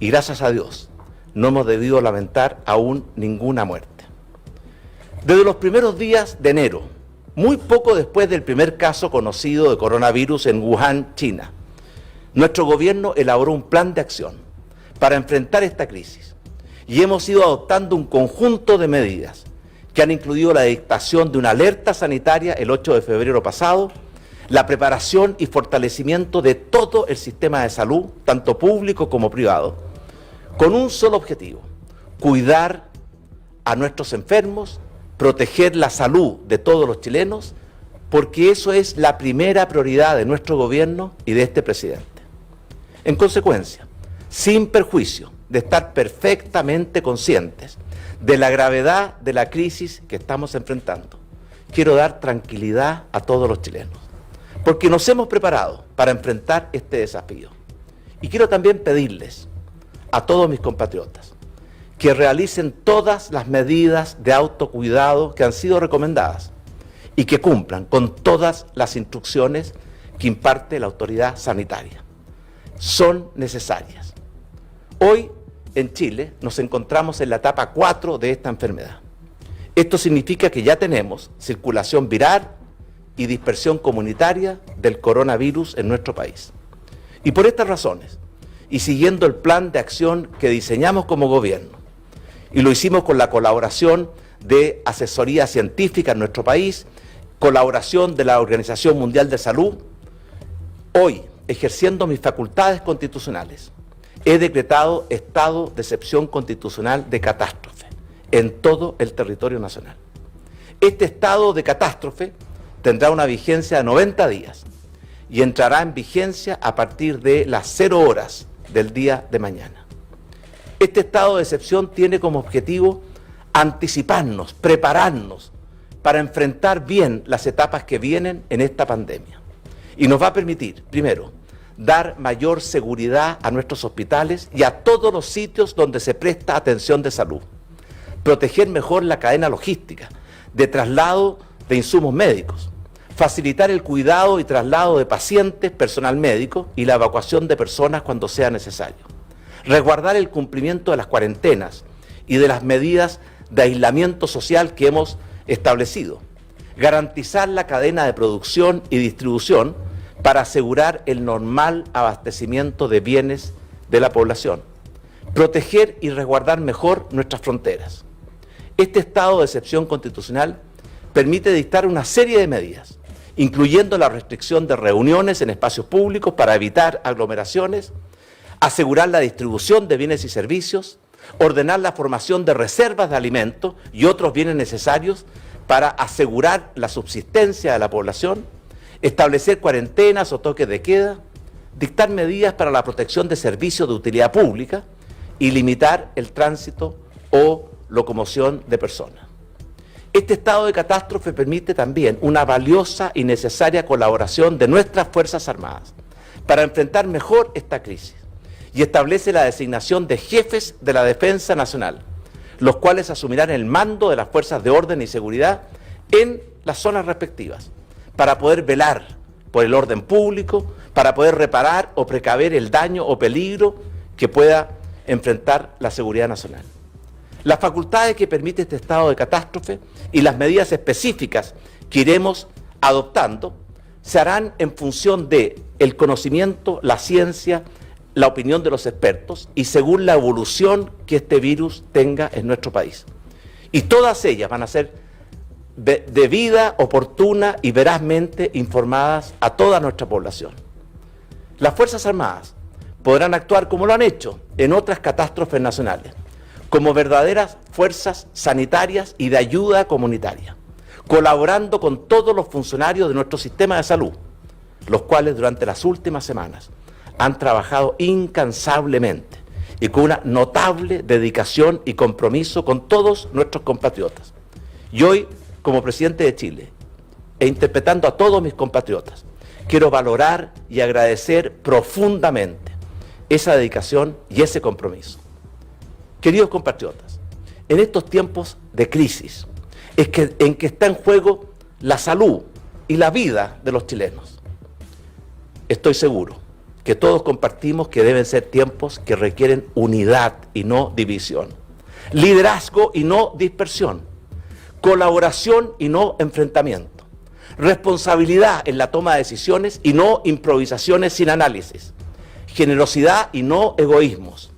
y gracias a Dios no hemos debido lamentar aún ninguna muerte. Desde los primeros días de enero, muy poco después del primer caso conocido de coronavirus en Wuhan, China, nuestro gobierno elaboró un plan de acción para enfrentar esta crisis y hemos ido adoptando un conjunto de medidas que han incluido la dictación de una alerta sanitaria el 8 de febrero pasado, la preparación y fortalecimiento de todo el sistema de salud, tanto público como privado, con un solo objetivo: cuidar a nuestros enfermos, proteger la salud de todos los chilenos, porque eso es la primera prioridad de nuestro gobierno y de este presidente. En consecuencia, sin perjuicio de estar perfectamente conscientes de la gravedad de la crisis que estamos enfrentando, quiero dar tranquilidad a todos los chilenos, porque nos hemos preparado para enfrentar este desafío. Y quiero también pedirles a todos mis compatriotas que realicen todas las medidas de autocuidado que han sido recomendadas y que cumplan con todas las instrucciones que imparte la autoridad sanitaria. Son necesarias. Hoy en Chile nos encontramos en la etapa 4 de esta enfermedad. Esto significa que ya tenemos circulación viral y dispersión comunitaria del coronavirus en nuestro país. Y por estas razones, y siguiendo el plan de acción que diseñamos como gobierno, y lo hicimos con la colaboración de asesoría científica en nuestro país, colaboración de la Organización Mundial de Salud, hoy, ejerciendo mis facultades constitucionales, he decretado estado de excepción constitucional de catástrofe en todo el territorio nacional. Este estado de catástrofe tendrá una vigencia de 90 días y entrará en vigencia a partir de las 0 horas del día de mañana. Este estado de excepción tiene como objetivo anticiparnos, prepararnos para enfrentar bien las etapas que vienen en esta pandemia. Y nos va a permitir, primero, dar mayor seguridad a nuestros hospitales y a todos los sitios donde se presta atención de salud, proteger mejor la cadena logística de traslado de insumos médicos, facilitar el cuidado y traslado de pacientes, personal médico y la evacuación de personas cuando sea necesario, resguardar el cumplimiento de las cuarentenas y de las medidas de aislamiento social que hemos establecido, garantizar la cadena de producción y distribución para asegurar el normal abastecimiento de bienes de la población, proteger y resguardar mejor nuestras fronteras. Este estado de excepción constitucional permite dictar una serie de medidas, incluyendo la restricción de reuniones en espacios públicos para evitar aglomeraciones, asegurar la distribución de bienes y servicios, ordenar la formación de reservas de alimentos y otros bienes necesarios para asegurar la subsistencia de la población, establecer cuarentenas o toques de queda, dictar medidas para la protección de servicios de utilidad pública y limitar el tránsito o locomoción de personas. Este estado de catástrofe permite también una valiosa y necesaria colaboración de nuestras Fuerzas Armadas para enfrentar mejor esta crisis y establece la designación de jefes de la Defensa Nacional, los cuales asumirán el mando de las fuerzas de orden y seguridad en las zonas respectivas, para poder velar por el orden público, para poder reparar o precaver el daño o peligro que pueda enfrentar la seguridad nacional. Las facultades que permite este estado de catástrofe y las medidas específicas que iremos adoptando se harán en función de el conocimiento, la ciencia, la opinión de los expertos y según la evolución que este virus tenga en nuestro país. Y todas ellas van a ser debida, oportuna y verazmente informadas a toda nuestra población. Las Fuerzas Armadas podrán actuar como lo han hecho en otras catástrofes nacionales, como verdaderas fuerzas sanitarias y de ayuda comunitaria, colaborando con todos los funcionarios de nuestro sistema de salud, los cuales durante las últimas semanas han trabajado incansablemente y con una notable dedicación y compromiso con todos nuestros compatriotas. Y hoy, como presidente de Chile, e interpretando a todos mis compatriotas, quiero valorar y agradecer profundamente esa dedicación y ese compromiso. Queridos compatriotas, en estos tiempos de crisis, en que está en juego la salud y la vida de los chilenos, estoy seguro que todos compartimos que deben ser tiempos que requieren unidad y no división, liderazgo y no dispersión, colaboración y no enfrentamiento, responsabilidad en la toma de decisiones y no improvisaciones sin análisis, generosidad y no egoísmos,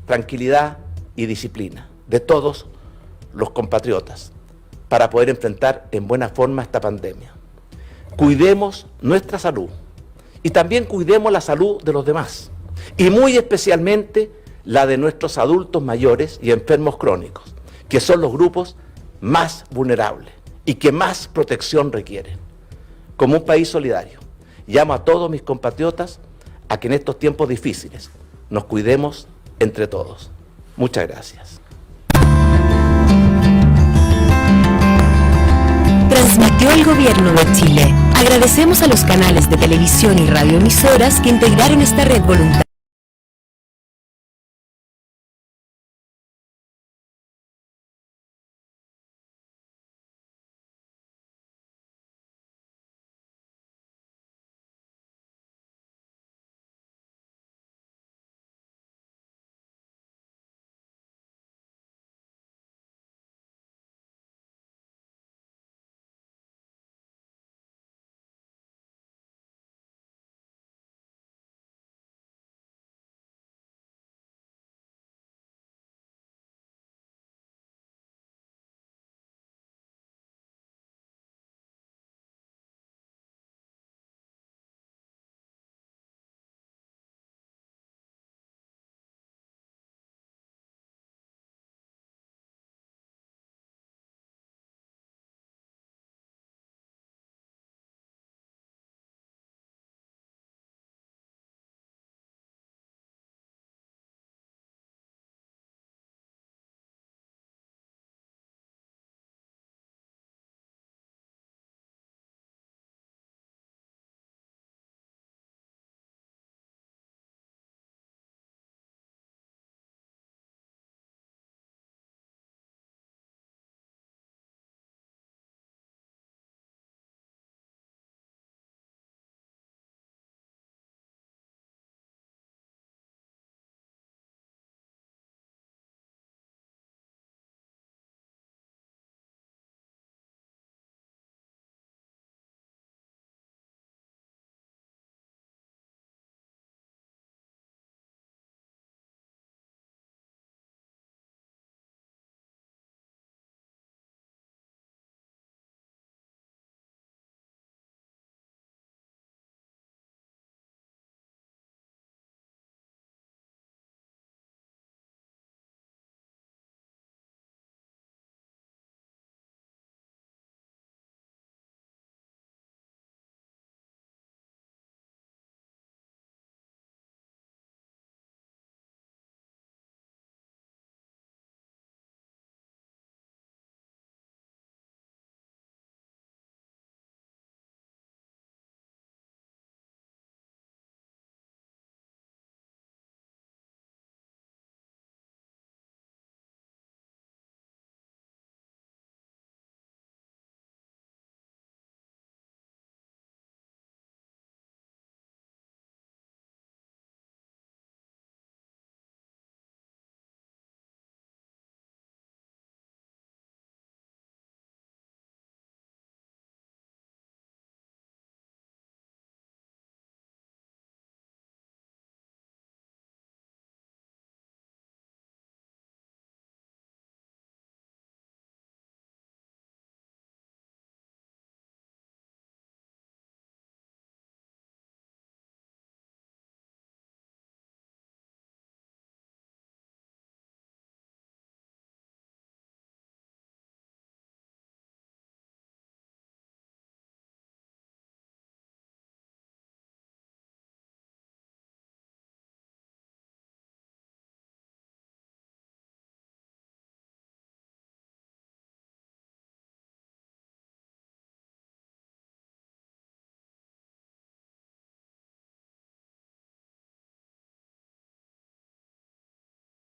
tranquilidad y disciplina de todos los compatriotas para poder enfrentar en buena forma esta pandemia. Cuidemos nuestra salud y también cuidemos la salud de los demás, y muy especialmente la de nuestros adultos mayores y enfermos crónicos, que son los grupos más vulnerables y que más protección requieren. Como un país solidario, llamo a todos mis compatriotas a que en estos tiempos difíciles nos cuidemos entre todos. Muchas gracias. Transmitió el Gobierno de Chile. Agradecemos a los canales de televisión y radioemisoras que integraron esta red voluntaria.